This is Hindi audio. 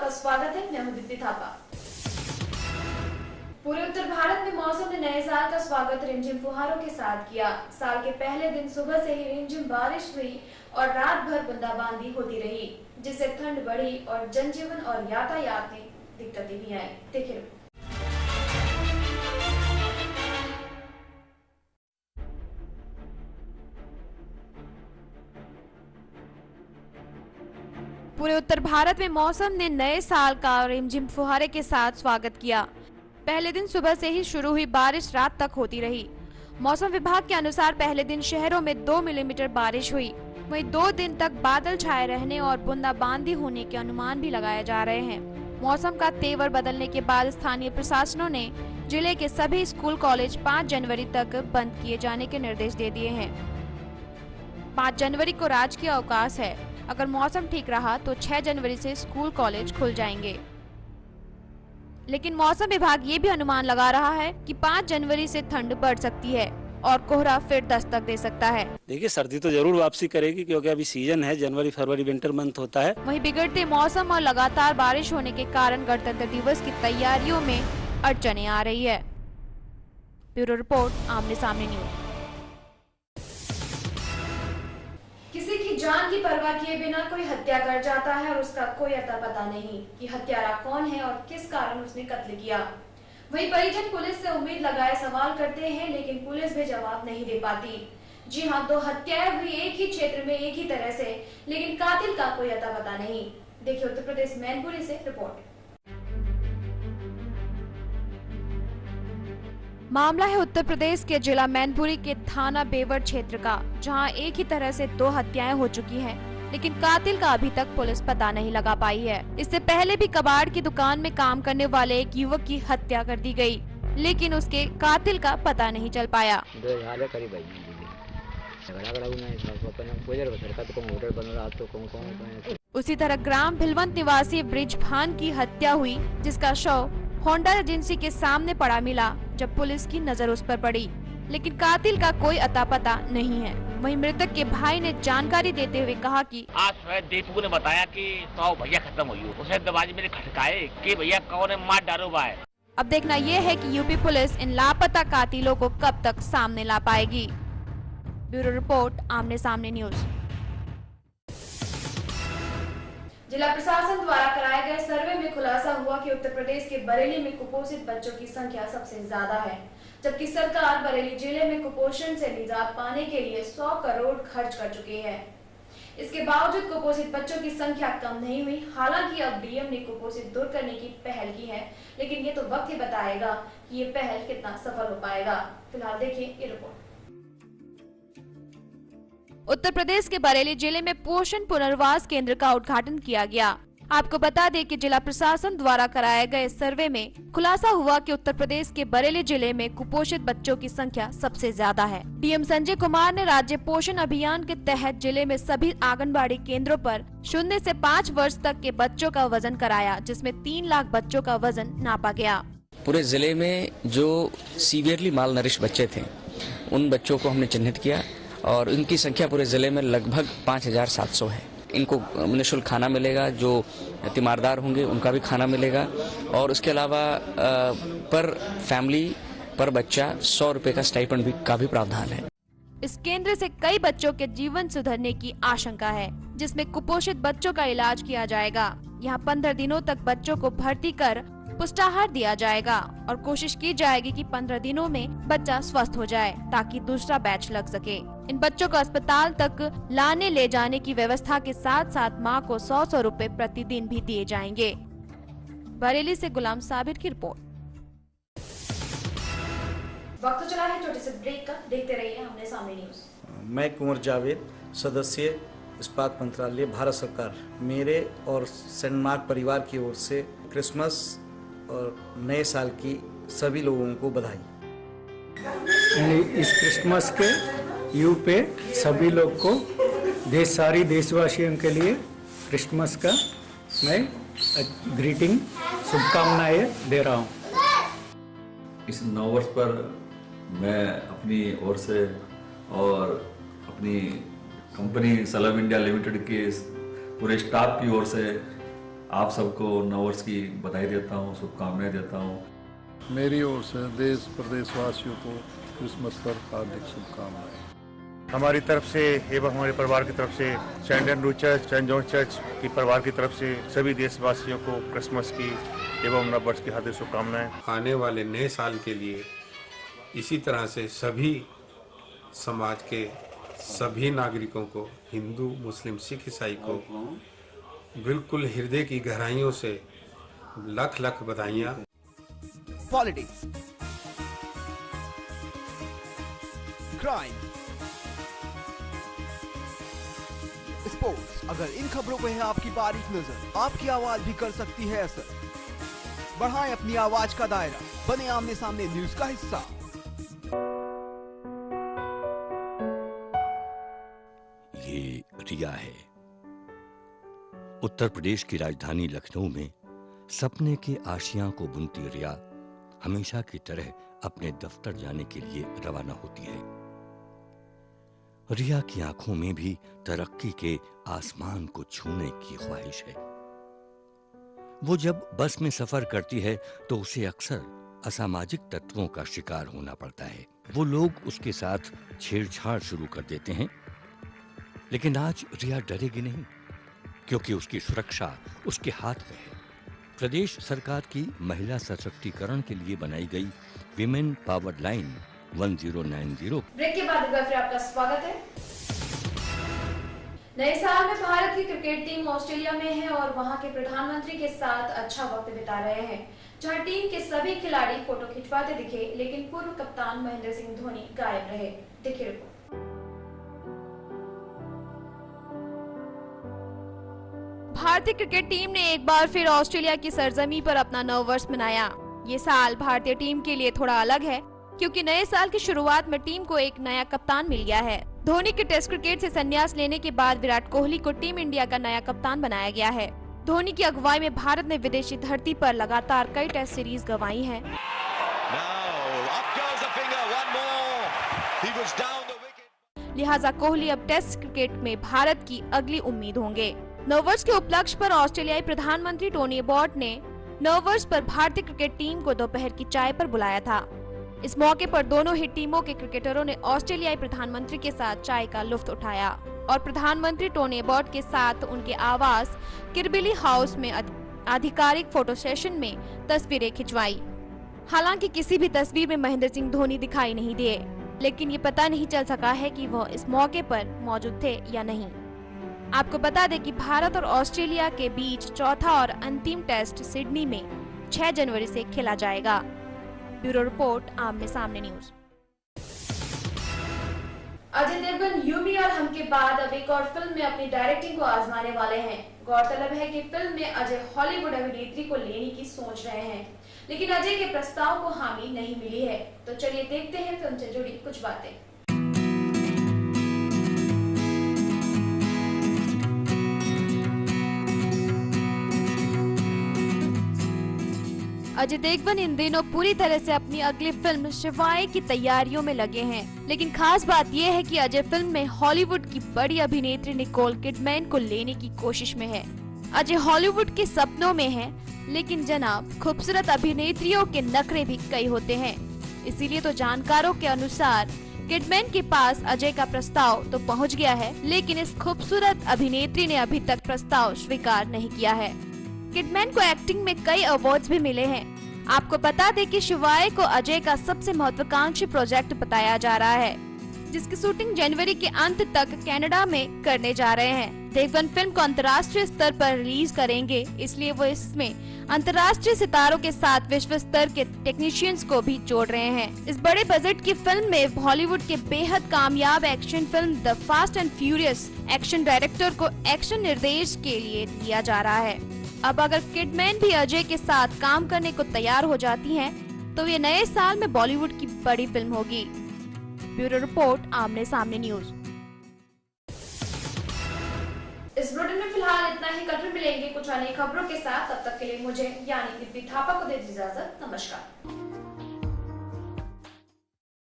आपका स्वागत है। मैं हूं दीप्ति थापा। पूरे उत्तर भारत में मौसम ने नए साल का स्वागत रिमझिम फुहारों के साथ किया। साल के पहले दिन सुबह से ही रिमझिम बारिश हुई और रात भर बूंदाबांदी होती रही, जिससे ठंड बढ़ी और जनजीवन और यातायात में दिक्कतें भी आई। देखिए पूरे उत्तर भारत में मौसम ने नए साल का रिमझिम फुहारे के साथ स्वागत किया। पहले दिन सुबह से ही शुरू हुई बारिश रात तक होती रही। मौसम विभाग के अनुसार पहले दिन शहरों में 2 मिलीमीटर बारिश हुई। वहीं 2 दिन तक बादल छाए रहने और बूंदाबांदी होने के अनुमान भी लगाए जा रहे हैं। मौसम का तेवर बदलने के बाद स्थानीय प्रशासनों ने जिले के सभी स्कूल कॉलेज 5 जनवरी तक बंद किए जाने के निर्देश दे दिए हैं। 5 जनवरी को राजकीय अवकाश है। अगर मौसम ठीक रहा तो 6 जनवरी से स्कूल कॉलेज खुल जाएंगे। लेकिन मौसम विभाग ये भी अनुमान लगा रहा है कि 5 जनवरी से ठंड बढ़ सकती है और कोहरा फिर दस्तक दे सकता है। देखिए, सर्दी तो जरूर वापसी करेगी क्योंकि अभी सीजन है, जनवरी फरवरी विंटर मंथ होता है। वहीं बिगड़ते मौसम और लगातार बारिश होने के कारण गणतंत्र दिवस की तैयारियों में अड़चने आ रही है। ब्यूरो रिपोर्ट, आमने सामने न्यूज। किसी की जान की परवाह किए बिना कोई हत्या कर जाता है और उसका कोई अता पता नहीं कि हत्यारा कौन है और किस कारण उसने कत्ल किया। वहीं परिजन पुलिस से उम्मीद लगाए सवाल करते हैं, लेकिन पुलिस भी जवाब नहीं दे पाती। जी हां, 2 हत्याएं हुई एक ही क्षेत्र में एक ही तरह से, लेकिन कातिल का कोई अता पता नहीं। देखिए उत्तर प्रदेश मैनपुरी से रिपोर्ट। मामला है उत्तर प्रदेश के जिला मैनपुरी के थाना बेवर क्षेत्र का, जहां एक ही तरह से 2 हत्याएं हो चुकी हैं, लेकिन कातिल का अभी तक पुलिस पता नहीं लगा पाई है। इससे पहले भी कबाड़ की दुकान में काम करने वाले एक युवक की हत्या कर दी गई, लेकिन उसके कातिल का पता नहीं चल पाया। उसी तरह ग्राम भिलवंत निवासी ब्रिजभान की हत्या हुई, जिसका शव होंडा एजेंसी के सामने पड़ा मिला जब पुलिस की नजर उस पर पड़ी, लेकिन कातिल का कोई अता पता नहीं है। वहीं मृतक के भाई ने जानकारी देते हुए कहा कि आज सुबह दीपू ने बताया कि 100 भैया खत्म हुई। उसे दरवाजे मेरे खटकाए कि भैया कौन है, मार डालो भाई। अब देखना यह है कि यूपी पुलिस इन लापता कातिलों को कब तक सामने ला पाएगी। ब्यूरो रिपोर्ट, आमने सामने न्यूज। जिला प्रशासन द्वारा कराए गए सर्वे में खुलासा हुआ कि उत्तर प्रदेश के बरेली में कुपोषित बच्चों की संख्या सबसे ज्यादा है, जबकि सरकार बरेली जिले में कुपोषण से निजात पाने के लिए 100 करोड़ खर्च कर चुकी है। इसके बावजूद कुपोषित बच्चों की संख्या कम नहीं हुई। हालांकि अब डीएम ने कुपोषित दूर करने की पहल की है, लेकिन ये तो वक्त ही बताएगा कि ये पहल कितना सफल हो पाएगा। फिलहाल देखिए ये रिपोर्ट। उत्तर प्रदेश के बरेली जिले में पोषण पुनर्वास केंद्र का उद्घाटन किया गया। आपको बता दें कि जिला प्रशासन द्वारा कराए गए सर्वे में खुलासा हुआ कि उत्तर प्रदेश के बरेली जिले में कुपोषित बच्चों की संख्या सबसे ज्यादा है। डीएम संजय कुमार ने राज्य पोषण अभियान के तहत जिले में सभी आंगनबाड़ी केंद्रों पर 0 से 5 वर्ष तक के बच्चों का वजन कराया, जिसमें 3 लाख बच्चों का वजन नापा गया। पूरे जिले में जो सीवियरली माल नरिश बच्चे थे, उन बच्चों को हमने चिन्हित किया और उनकी संख्या पूरे जिले में लगभग 5700 है। इनको निःशुल्क खाना मिलेगा, जो तीमारदार होंगे उनका भी खाना मिलेगा, और उसके अलावा पर फैमिली पर बच्चा 100 रुपए का स्टाइपेंड भी का भी प्रावधान है। इस केंद्र से कई बच्चों के जीवन सुधरने की आशंका है, जिसमें कुपोषित बच्चों का इलाज किया जाएगा। यहाँ 15 दिनों तक बच्चों को भर्ती कर पुष्टाहार दिया जाएगा और कोशिश की जाएगी कि 15 दिनों में बच्चा स्वस्थ हो जाए, ताकि दूसरा बैच लग सके। इन बच्चों को अस्पताल तक लाने ले जाने की व्यवस्था के साथ साथ मां को 100 रुपए प्रतिदिन भी दिए जाएंगे। बरेली से गुलाम साबिर की रिपोर्ट। वक्त चला है छोटे से ब्रेक का, देखते रहिए आमने सामने न्यूज। मैं कुंवर जावेद, सदस्य इस्पात मंत्रालय, भारत सरकार। मेरे और सेंटमार्क परिवार की ओर से क्रिसमस और नए साल की सभी लोगों को बधाई। इस क्रिसमस के यू पे सभी लोग को सारी देशवासियों के लिए क्रिसमस का मैं ग्रीटिंग शुभकामनाएं दे रहा हूँ। इस नववर्ष पर मैं अपनी ओर से और अपनी कंपनी सलम इंडिया लिमिटेड के पूरे स्टाफ की ओर से आप सबको नववर्ष की बधाई देता हूँ, शुभकामनाएं देता हूँ। मेरी ओर से देश प्रदेशवासियों को क्रिसमस पर हार्दिक शुभकामनाएं। हमारी तरफ से एवं हमारे परिवार की तरफ से saint Andrew church, saint John church की परिवार की तरफ से सभी देशवासियों को क्रिसमस की एवं नववर्ष की हार्दिक शुभकामनाएं। आने वाले नए साल के लिए इसी तरह से सभी समाज के सभी नागरिकों को, हिंदू, मुस्लिम, सिख, ईसाई को बिल्कुल हृदय की गहराइयों से लख लख बधाइयाँ। पॉलिटिक्स, क्राइम, स्पोर्ट्स, अगर इन खबरों पे है आपकी बारीक नजर, आपकी आवाज भी कर सकती है असर। बढ़ाएं अपनी आवाज का दायरा, बने आमने सामने न्यूज का हिस्सा। ये रिया है। उत्तर प्रदेश की राजधानी लखनऊ में सपने के आशियां को बुनती रिया हमेशा की तरह अपने दफ्तर जाने के लिए रवाना होती है। रिया की आंखों में भी तरक्की के आसमान को छूने की ख्वाहिश है। वो जब बस में सफर करती है तो उसे अक्सर असामाजिक तत्वों का शिकार होना पड़ता है। वो लोग उसके साथ छेड़छाड़ शुरू कर देते हैं, लेकिन आज रिया डरेगी नहीं, क्योंकि उसकी सुरक्षा उसके हाथ में है। प्रदेश सरकार की महिला सशक्तिकरण के लिए बनाई गई विमेन पावर लाइन 1090। ब्रेक के बाद एक बार फिर आपका स्वागत है। नए साल में भारत की क्रिकेट टीम ऑस्ट्रेलिया में है और वहां के प्रधानमंत्री के साथ अच्छा वक्त बिता रहे हैं, जहां टीम के सभी खिलाड़ी फोटो खिंचवाते दिखे, लेकिन पूर्व कप्तान महेंद्र सिंह धोनी गायब रहे। देखिए रिपोर्ट। भारतीय क्रिकेट टीम ने एक बार फिर ऑस्ट्रेलिया की सरजमी पर अपना नववर्ष मनाया। ये साल भारतीय टीम के लिए थोड़ा अलग है, क्योंकि नए साल की शुरुआत में टीम को एक नया कप्तान मिल गया है। धोनी के टेस्ट क्रिकेट से संन्यास लेने के बाद विराट कोहली को टीम इंडिया का नया कप्तान बनाया गया है। धोनी की अगुवाई में भारत ने विदेशी धरती पर लगातार कई टेस्ट सीरीज गंवाई हैं। लिहाजा कोहली अब टेस्ट क्रिकेट में भारत की अगली उम्मीद होंगे। नववर्ष के उपलक्ष्य पर ऑस्ट्रेलियाई प्रधानमंत्री टोनी अबॉट ने नववर्ष पर भारतीय क्रिकेट टीम को दोपहर की चाय पर बुलाया था। इस मौके पर दोनों ही टीमों के क्रिकेटरों ने ऑस्ट्रेलियाई प्रधानमंत्री के साथ चाय का लुत्फ उठाया और प्रधानमंत्री टोनी अबॉट के साथ उनके आवास किरबिली हाउस में आधिकारिक फोटो सेशन में तस्वीरें खिंचवाई। हालांकि किसी भी तस्वीर में महेंद्र सिंह धोनी दिखाई नहीं दिए, लेकिन ये पता नहीं चल सका है कि वह इस मौके पर मौजूद थे या नहीं। आपको बता दें कि भारत और ऑस्ट्रेलिया के बीच चौथा और अंतिम टेस्ट सिडनी में 6 जनवरी से खेला जाएगा। ब्यूरो रिपोर्ट, आमने सामने न्यूज। अजय देवगन यूमी और हम के बाद अब एक और फिल्म में अपनी डायरेक्टिंग को आजमाने वाले हैं। गौरतलब है कि फिल्म में अजय हॉलीवुड अभिनेत्री को लेने की सोच रहे हैं, लेकिन अजय के प्रस्ताव को हामी नहीं मिली है। तो चलिए देखते हैं फिल्म से जुड़ी कुछ बातें। अजय देवगन इन दिनों पूरी तरह से अपनी अगली फिल्म शिवाय की तैयारियों में लगे हैं, लेकिन खास बात यह है कि अजय फिल्म में हॉलीवुड की बड़ी अभिनेत्री निकोल किडमैन को लेने की कोशिश में है। अजय हॉलीवुड के सपनों में है, लेकिन जनाब खूबसूरत अभिनेत्रियों के नखरे भी कई होते हैं। इसीलिए तो जानकारों के अनुसार किडमैन के पास अजय का प्रस्ताव तो पहुंच गया है, लेकिन इस खूबसूरत अभिनेत्री ने अभी तक प्रस्ताव स्वीकार नहीं किया है। किडमैन को एक्टिंग में कई अवार्ड्स भी मिले हैं। आपको बता दें कि शिवाय को अजय का सबसे महत्वाकांक्षी प्रोजेक्ट बताया जा रहा है, जिसकी शूटिंग जनवरी के अंत तक कनाडा में करने जा रहे हैं। देवगन फिल्म को अंतर्राष्ट्रीय स्तर पर रिलीज करेंगे, इसलिए वो इसमें अंतर्राष्ट्रीय सितारों के साथ विश्व स्तर के टेक्नीशियंस को भी जोड़ रहे हैं। इस बड़े बजट की फिल्म में बॉलीवुड के बेहद कामयाब action film the fast and furious action director को एक्शन निर्देश के लिए लिया जा रहा है। अब अगर किडमैन भी अजय के साथ काम करने को तैयार हो जाती हैं, तो ये नए साल में बॉलीवुड की बड़ी फिल्म होगी। ब्यूरो रिपोर्ट, आमने सामने न्यूज। इस बुलेटिन में फिलहाल इतना ही। कल फिर मिलेंगे कुछ अन्य खबरों के साथ। तब तक के लिए मुझे यानी कि थापा को दे दीजिए इजाजत। नमस्कार।